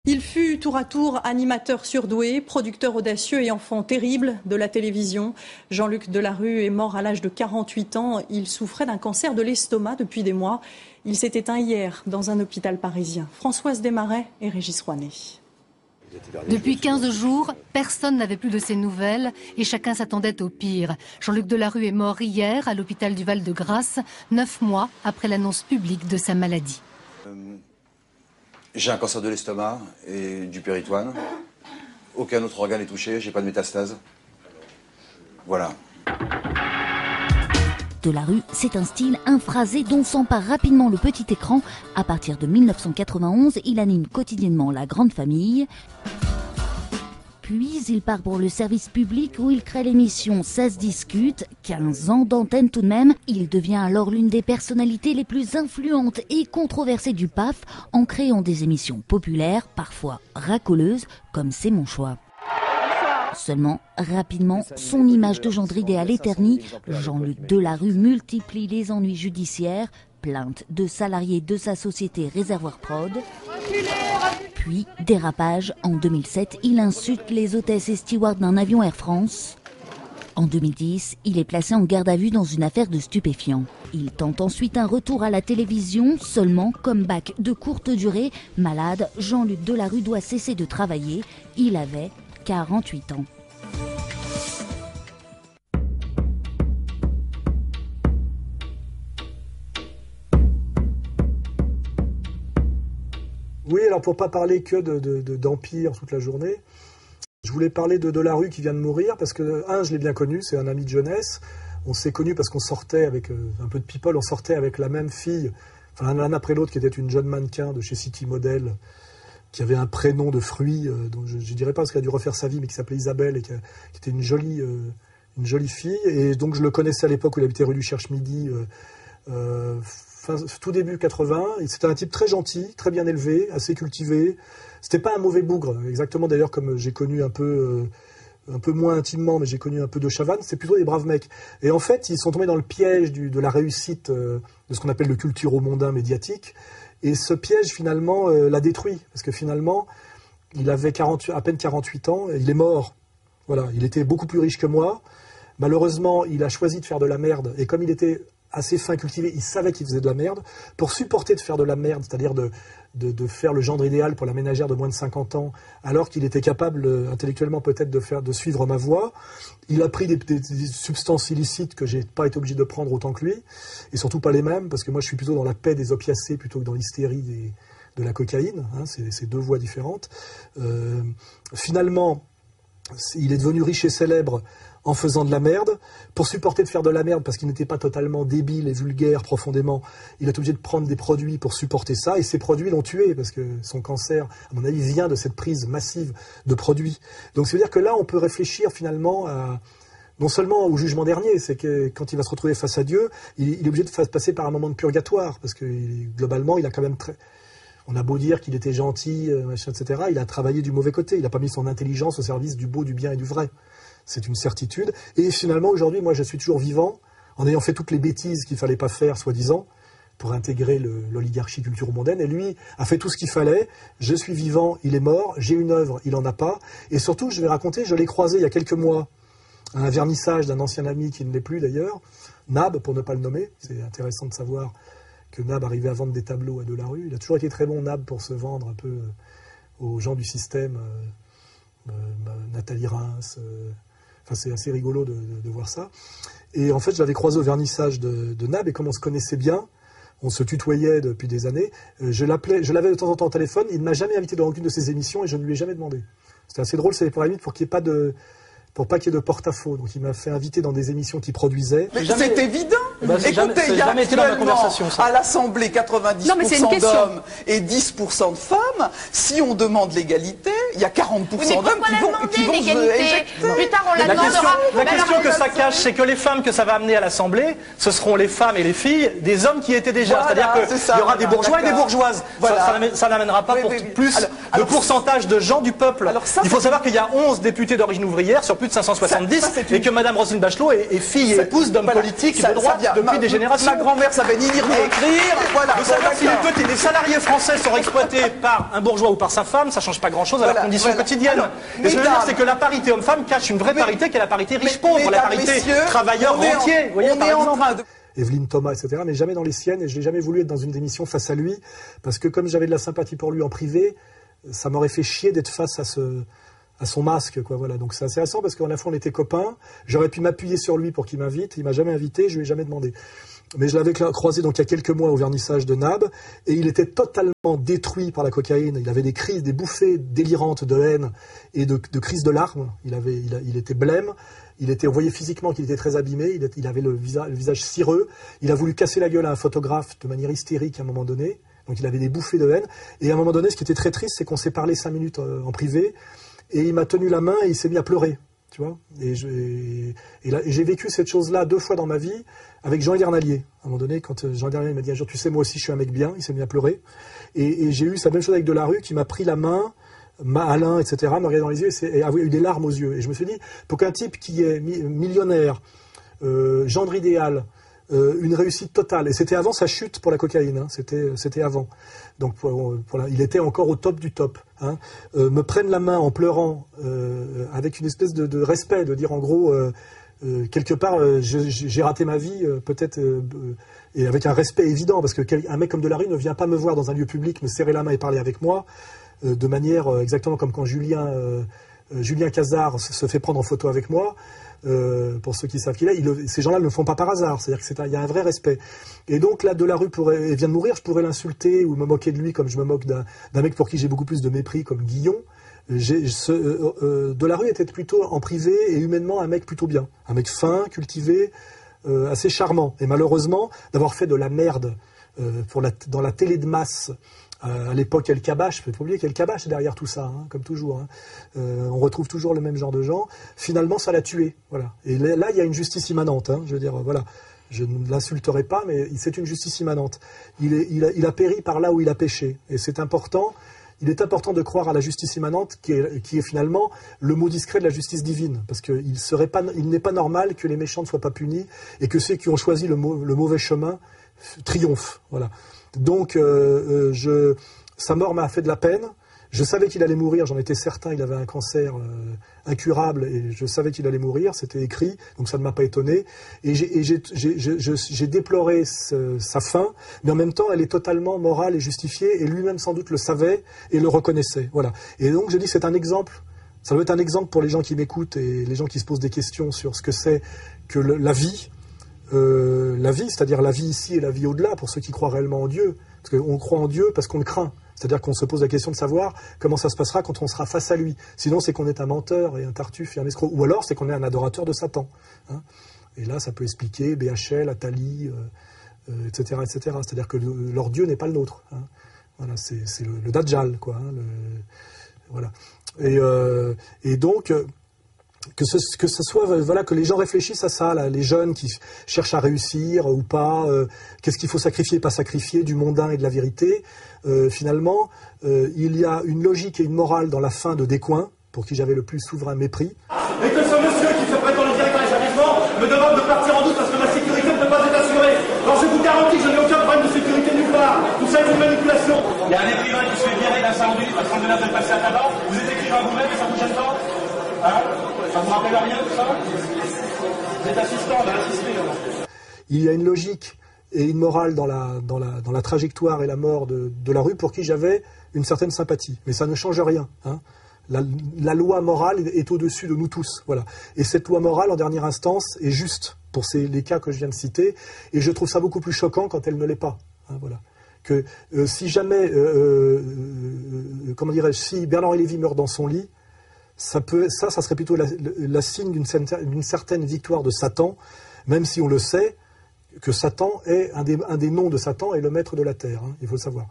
Il fut tour à tour animateur surdoué, producteur audacieux et enfant terrible de la télévision. Jean-Luc Delarue est mort à l'âge de 48 ans. Il souffrait d'un cancer de l'estomac depuis des mois. Il s'est éteint hier dans un hôpital parisien. Françoise Desmarais et Régis Rouanet. Depuis 15 jours, personne n'avait plus de ses nouvelles et chacun s'attendait au pire. Jean-Luc Delarue est mort hier à l'hôpital du Val-de-Grâce, 9 mois après l'annonce publique de sa maladie. J'ai un cancer de l'estomac et du péritoine. Aucun autre organe n'est touché, j'ai pas de métastase. Voilà. Delarue, c'est un style, un phrasé dont s'empare rapidement le petit écran. À partir de 1991, il anime quotidiennement La Grande Famille. Puis il part pour le service public où il crée l'émission Ça se discute, 15 ans d'antenne tout de même. Il devient alors l'une des personnalités les plus influentes et controversées du PAF en créant des émissions populaires, parfois racoleuses, comme C'est mon choix. Seulement, rapidement, son image de gendre idéal est ternie. Jean-Luc Delarue multiplie les ennuis judiciaires, plaintes de salariés de sa société Réservoir Prod. Puis, dérapage, en 2007, il insulte les hôtesses et stewards d'un avion Air France. En 2010, il est placé en garde à vue dans une affaire de stupéfiants. Il tente ensuite un retour à la télévision, seulement comeback de courte durée. Malade, Jean-Luc Delarue doit cesser de travailler. Il avait 48 ans. Oui, alors pour pas parler que d'Empire toute la journée, je voulais parler de Delarue qui vient de mourir parce que, je l'ai bien connu, c'est un ami de jeunesse. On s'est connus parce qu'on sortait avec un peu de people, on sortait avec la même fille, enfin l'un après l'autre, qui était une jeune mannequin de chez City Model, qui avait un prénom de fruit, dont je ne dirais pas parce qu'elle a dû refaire sa vie, mais qui s'appelait Isabelle et qui était une jolie fille. Et donc je le connaissais à l'époque où il habitait rue du Cherche-Midi, tout début 80. C'était un type très gentil, très bien élevé, assez cultivé. C'était pas un mauvais bougre, exactement d'ailleurs comme j'ai connu un peu moins intimement, mais j'ai connu un peu de Chavannes. C'est plutôt des braves mecs. Et en fait, ils sont tombés dans le piège de la réussite de ce qu'on appelle le culturo-mondain médiatique. Et ce piège, finalement, l'a détruit. Parce que finalement, il avait à peine 48 ans, et il est mort. Voilà, il était beaucoup plus riche que moi. Malheureusement, il a choisi de faire de la merde. Et comme il était assez fin, cultivé, il savait qu'il faisait de la merde. Pour supporter de faire de la merde, c'est-à-dire de faire le gendre idéal pour la ménagère de moins de 50 ans, alors qu'il était capable, intellectuellement peut-être, de suivre ma voie, il a pris des substances illicites que j'ai pas été obligé de prendre autant que lui, et surtout pas les mêmes, parce que moi je suis plutôt dans la paix des opiacés plutôt que dans l'hystérie de la cocaïne, hein, c'est deux voies différentes. Finalement, il est devenu riche et célèbre en faisant de la merde. Pour supporter de faire de la merde, parce qu'il n'était pas totalement débile et vulgaire profondément, il est obligé de prendre des produits pour supporter ça, et ces produits l'ont tué, parce que son cancer, à mon avis, vient de cette prise massive de produits. Donc ça veut dire que là, on peut réfléchir finalement non seulement au jugement dernier, c'est que quand il va se retrouver face à Dieu, il est obligé de passer par un moment de purgatoire, parce que globalement, il a quand même on a beau dire qu'il était gentil, machin, etc., il a travaillé du mauvais côté, il n'a pas mis son intelligence au service du beau, du bien et du vrai. C'est une certitude. Et finalement, aujourd'hui, moi, je suis toujours vivant, en ayant fait toutes les bêtises qu'il ne fallait pas faire, soi-disant, pour intégrer l'oligarchie culturo-mondaine. Et lui a fait tout ce qu'il fallait. Je suis vivant, il est mort. J'ai une œuvre, il n'en a pas. Et surtout, je vais raconter, je l'ai croisé il y a quelques mois à un vernissage d'un ancien ami qui ne l'est plus d'ailleurs, Nab, pour ne pas le nommer. C'est intéressant de savoir que Nab arrivait à vendre des tableaux à Delarue. Il a toujours été très bon, Nab, pour se vendre un peu aux gens du système. Nathalie Reims... Enfin, c'est assez rigolo de voir ça. Et en fait, je l'avais croisé au vernissage de Nab, et comme on se connaissait bien, on se tutoyait depuis des années, je l'avais de temps en temps au téléphone, il ne m'a jamais invité dans aucune de ses émissions et je ne lui ai jamais demandé. C'était assez drôle, c'est pour la limite pour qu'il n'y ait pas pour pas qu'il y ait de porte-à-faux. Donc il m'a fait inviter dans des émissions qu'il produisait. Mais c'est évident. Écoutez, il y a actuellement à l'Assemblée 90% d'hommes et 10% de femmes. Si on demande l'égalité, il y a 40% d'hommes qui vont éjecter. Plus tard, on la demandera. La question que ça cache, c'est que les femmes que ça va amener à l'Assemblée, ce seront les femmes et les filles des hommes qui étaient déjà. C'est-à-dire qu'il y aura des bourgeois et des bourgeoises. Ça n'amènera pas pour plus le pourcentage de gens du peuple. Il faut savoir qu'il y a 11 députés d'origine ouvrière sur plus de 570 et que Mme Roselyne Bachelot est fille et épouse d'hommes politiques de droite depuis des générations. Ma grand-mère savait ni lire ni écrire. Voilà. Vous savez, si les salariés français sont exploités par un bourgeois ou par sa femme, ça ne change pas grand-chose à leur condition quotidienne. Et ce que je veux dire, c'est que la parité homme-femme cache une vraie parité qui est la parité riche-pauvre, la parité travailleur-rentier. On est en train de... Evelyne Thomas, etc., mais jamais dans les siennes, et je n'ai jamais voulu être dans une démission face à lui, parce que comme j'avais de la sympathie pour lui en privé, ça m'aurait fait chier d'être face à son masque, quoi, voilà. Donc c'est assez intéressant, parce qu'à la fois on était copains, j'aurais pu m'appuyer sur lui pour qu'il m'invite, il m'a jamais invité, je lui ai jamais demandé. Mais je l'avais croisé donc il y a quelques mois au vernissage de NAB, et il était totalement détruit par la cocaïne, il avait des crises, des bouffées délirantes de haine et de crises de larmes, il était blême. On voyait physiquement qu'il était très abîmé, il avait le visage cireux, il a voulu casser la gueule à un photographe de manière hystérique à un moment donné, donc il avait des bouffées de haine, et à un moment donné, ce qui était très triste, c'est qu'on s'est parlé 5 minutes en privé, et il m'a tenu la main et il s'est mis à pleurer, tu vois, et j'ai vécu cette chose-là 2 fois dans ma vie, avec Jean Hernalier, à un moment donné, quand Jean Hernalier m'a dit un jour, tu sais, moi aussi je suis un mec bien, il s'est mis à pleurer, et j'ai eu la même chose avec Delarue, qui m'a pris la main, Alain, etc., me regardait dans les yeux et avait eu des larmes aux yeux. Et je me suis dit, pour qu'un type qui est millionnaire, gendre idéal, une réussite totale, et c'était avant sa chute pour la cocaïne, hein, c'était avant, donc il était encore au top du top, hein, me prenne la main en pleurant, avec une espèce de respect, de dire en gros, quelque part, j'ai raté ma vie, peut-être... et avec un respect évident, parce qu'un mec comme Delarue ne vient pas me voir dans un lieu public, me serrer la main et parler avec moi, de manière exactement comme quand Julien Cazard se fait prendre en photo avec moi, pour ceux qui savent qui il est, ces gens-là ne le font pas par hasard, c'est-à-dire qu'il y a un vrai respect. Et donc là, Delarue vient de mourir, je pourrais l'insulter ou me moquer de lui comme je me moque d'un mec pour qui j'ai beaucoup plus de mépris comme Guillon. Delarue était plutôt en privé et humainement un mec plutôt bien, un mec fin, cultivé, assez charmant. Et malheureusement, d'avoir fait de la merde dans la télé de masse, à l'époque, El Kabbach, il ne faut pas oublier qu'El Kabbach est derrière tout ça, hein, comme toujours. Hein. On retrouve toujours le même genre de gens. Finalement, ça l'a tué. Voilà. Et là, il y a une justice immanente. Hein, je veux dire, voilà. Je ne l'insulterai pas, mais c'est une justice immanente. Il a péri par là où il a péché. Et c'est important. Il est important de croire à la justice immanente, qui est finalement le mot discret de la justice divine. Parce qu'il n'est pas normal que les méchants ne soient pas punis et que ceux qui ont choisi le mauvais chemin triomphent. Voilà. Donc, sa mort m'a fait de la peine. Je savais qu'il allait mourir, j'en étais certain, il avait un cancer incurable et je savais qu'il allait mourir, c'était écrit, donc ça ne m'a pas étonné. Et j'ai déploré sa fin, mais en même temps, elle est totalement morale et justifiée, et lui-même sans doute le savait et le reconnaissait. Voilà. Et donc, je dis, c'est un exemple, ça doit être un exemple pour les gens qui m'écoutent et les gens qui se posent des questions sur ce que c'est que la vie, c'est-à-dire la vie ici et la vie au-delà, pour ceux qui croient réellement en Dieu. Parce qu'on croit en Dieu parce qu'on le craint. C'est-à-dire qu'on se pose la question de savoir comment ça se passera quand on sera face à lui. Sinon, c'est qu'on est un menteur et un tartuffe et un escroc. Ou alors, c'est qu'on est un adorateur de Satan. Hein. Et là, ça peut expliquer BHL, Attali, etc., etc. C'est-à-dire que leur Dieu n'est pas le nôtre. Hein. Voilà, c'est le Dajjal, quoi. Hein, voilà. Et donc... Que ce soit, voilà, que les gens réfléchissent à ça, là, les jeunes qui cherchent à réussir ou pas, qu'est-ce qu'il faut sacrifier, pas sacrifier, du mondain et de la vérité. Finalement, il y a une logique et une morale dans la fin de Descoings, pour qui j'avais le plus souverain mépris. Et que ce monsieur qui se prétend le directeur d'établissement me demande de partir en doute parce que ma sécurité ne peut pas être assurée. Alors je vous garantis que je n'ai aucun problème de sécurité nulle part. Tout ça est une manipulation. Il y a un écrivain qui se fait virer d'un salon du livre parce qu'on menace de passer à tabac. Vous êtes écrivain vous-même et ça vous gêne pas, hein? Ça vous rappelle rien tout ça? Vous êtes assistant, on va assister. Il y a une logique et une morale dans la trajectoire et la mort de Delarue pour qui j'avais une certaine sympathie. Mais ça ne change rien. Hein. La loi morale est au-dessus de nous tous. Voilà. Et cette loi morale, en dernière instance, est juste pour les cas que je viens de citer. Et je trouve ça beaucoup plus choquant quand elle ne l'est pas. Hein, voilà. Que si jamais, comment dirais-je, si Bernard Lévy meurt dans son lit, ça serait plutôt la signe d'une certaine victoire de Satan, même si on le sait que Satan est un des noms de Satan est le maître de la terre. Hein, il faut le savoir.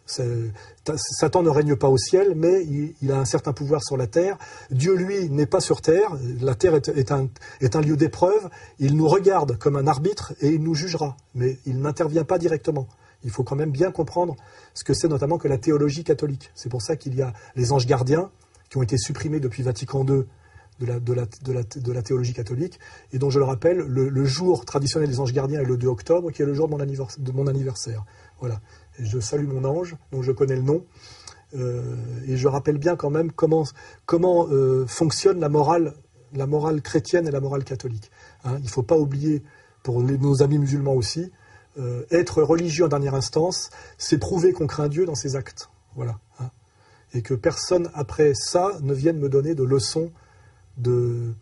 Satan ne règne pas au ciel, mais il a un certain pouvoir sur la terre. Dieu, lui, n'est pas sur terre. La terre est un lieu d'épreuve. Il nous regarde comme un arbitre et il nous jugera, mais il n'intervient pas directement. Il faut quand même bien comprendre ce que c'est notamment que la théologie catholique. C'est pour ça qu'il y a les anges gardiens qui ont été supprimés depuis Vatican II de la théologie catholique, et dont je le rappelle, le jour traditionnel des anges gardiens est le 2 octobre, qui est le jour de mon anniversaire. Voilà. Et je salue mon ange, dont je connais le nom, et je rappelle bien quand même comment fonctionne la morale chrétienne et la morale catholique. Hein, il ne faut pas oublier, pour nos amis musulmans aussi, être religieux en dernière instance, c'est prouver qu'on craint Dieu dans ses actes. Voilà. Hein. Et que personne après ça ne vienne me donner de leçons de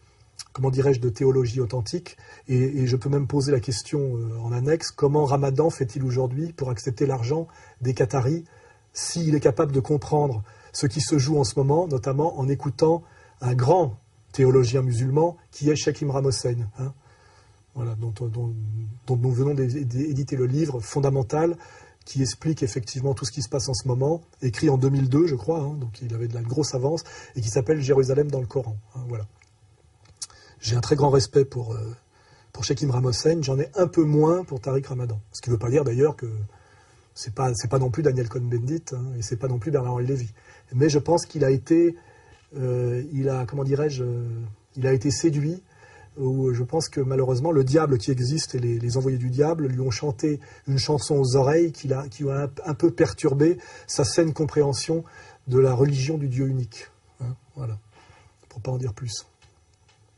théologie authentique. Et je peux même poser la question en annexe, comment Ramadan fait-il aujourd'hui pour accepter l'argent des Qataris, s'il est capable de comprendre ce qui se joue en ce moment, notamment en écoutant un grand théologien musulman qui est Cheikh Imran Hossein, hein, voilà, dont nous venons d'éditer le livre fondamental qui explique effectivement tout ce qui se passe en ce moment, écrit en 2002, je crois, hein, donc il avait de la grosse avance, et qui s'appelle Jérusalem dans le Coran. Hein, voilà. J'ai un très grand respect pour Cheikh Imran Hossein, j'en ai un peu moins pour Tariq Ramadan. Ce qui ne veut pas dire d'ailleurs que c'est pas non plus Daniel Cohn-Bendit, hein, et c'est pas non plus Bernard-Henri Lévy. Mais je pense qu'il a été, il a été séduit, où je pense que malheureusement le diable qui existe et les envoyés du diable lui ont chanté une chanson aux oreilles qui a un peu perturbé sa saine compréhension de la religion du Dieu unique. Hein, voilà, pour pas en dire plus.